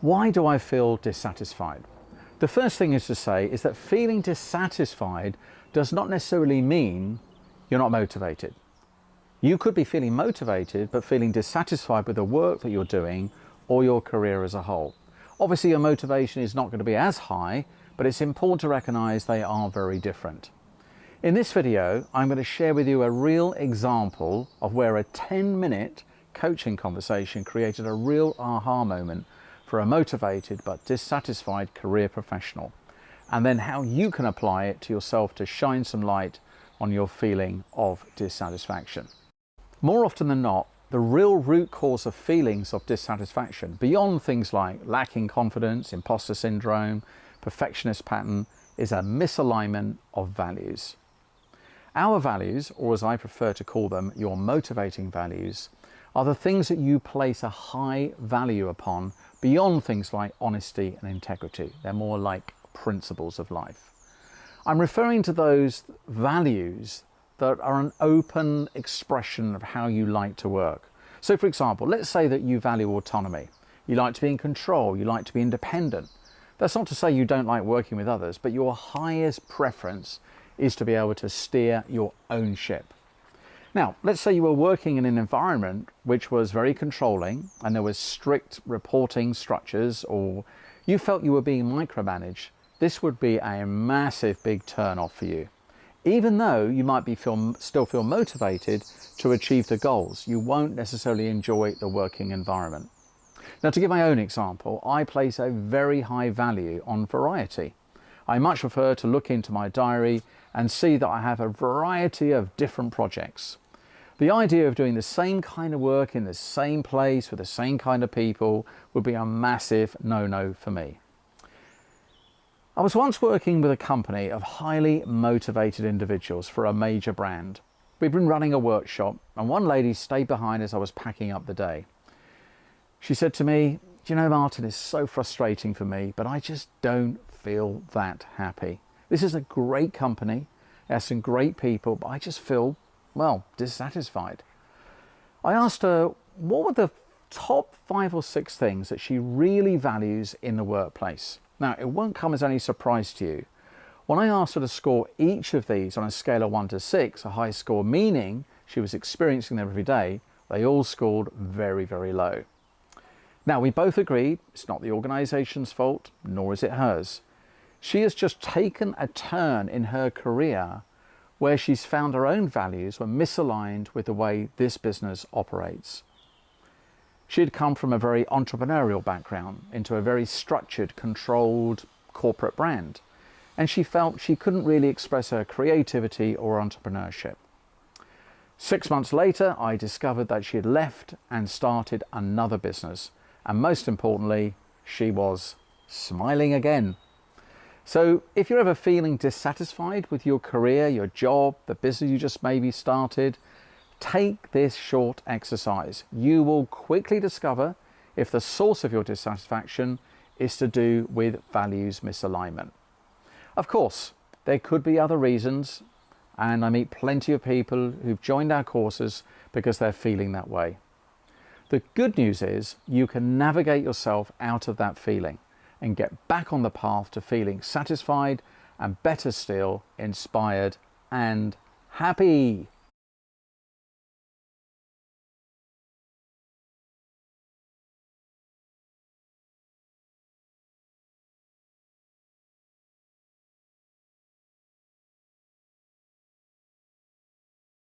Why do I feel dissatisfied? The first thing is to say is that feeling dissatisfied does not necessarily mean you're not motivated. You could be feeling motivated but feeling dissatisfied with the work that you're doing or your career as a whole. Obviously your motivation is not going to be as high, but it's important to recognize they are very different. In this video, I'm going to share with you a real example of where a 10-minute coaching conversation created a real aha moment for a motivated but dissatisfied career professional, and then how you can apply it to yourself to shine some light on your feeling of dissatisfaction. More often than not, the real root cause of feelings of dissatisfaction, beyond things like lacking confidence, imposter syndrome, perfectionist pattern, is a misalignment of values. Our values, or as I prefer to call them, your motivating values, are the things that you place a high value upon beyond things like honesty and integrity. They're more like principles of life. I'm referring to those values that are an open expression of how you like to work. So for example, let's say that you value autonomy. You like to be in control, you like to be independent. That's not to say you don't like working with others, but your highest preference is to be able to steer your own ship. Now, let's say you were working in an environment which was very controlling and there was strict reporting structures, or you felt you were being micromanaged. This would be a massive big turn off for you. Even though you might still feel motivated to achieve the goals, you won't necessarily enjoy the working environment. Now, to give my own example, I place a very high value on variety. I much prefer to look into my diary and see that I have a variety of different projects. The idea of doing the same kind of work in the same place with the same kind of people would be a massive no-no for me. I was once working with a company of highly motivated individuals for a major brand. We'd been running a workshop and one lady stayed behind as I was packing up the day. She said to me, "You know, Martin, it's so frustrating for me, but I just don't feel that happy. This is a great company, it has some great people, but I just feel, well, dissatisfied." I asked her what were the top 5 or 6 things that she really values in the workplace. Now, it won't come as any surprise to you. When I asked her to score each of these on a scale of 1 to 6, a high score meaning she was experiencing them every day, they all scored very, very low. Now, we both agreed it's not the organisation's fault, nor is it hers. She has just taken a turn in her career where she's found her own values were misaligned with the way this business operates. She had come from a very entrepreneurial background into a very structured, controlled corporate brand, and she felt she couldn't really express her creativity or entrepreneurship. 6 months later, I discovered that she had left and started another business, and most importantly, she was smiling again. So if you're ever feeling dissatisfied with your career, your job, the business you just maybe started, take this short exercise. You will quickly discover if the source of your dissatisfaction is to do with values misalignment. Of course, there could be other reasons, and I meet plenty of people who've joined our courses because they're feeling that way. The good news is you can navigate yourself out of that feeling and get back on the path to feeling satisfied and, better still, inspired and happy.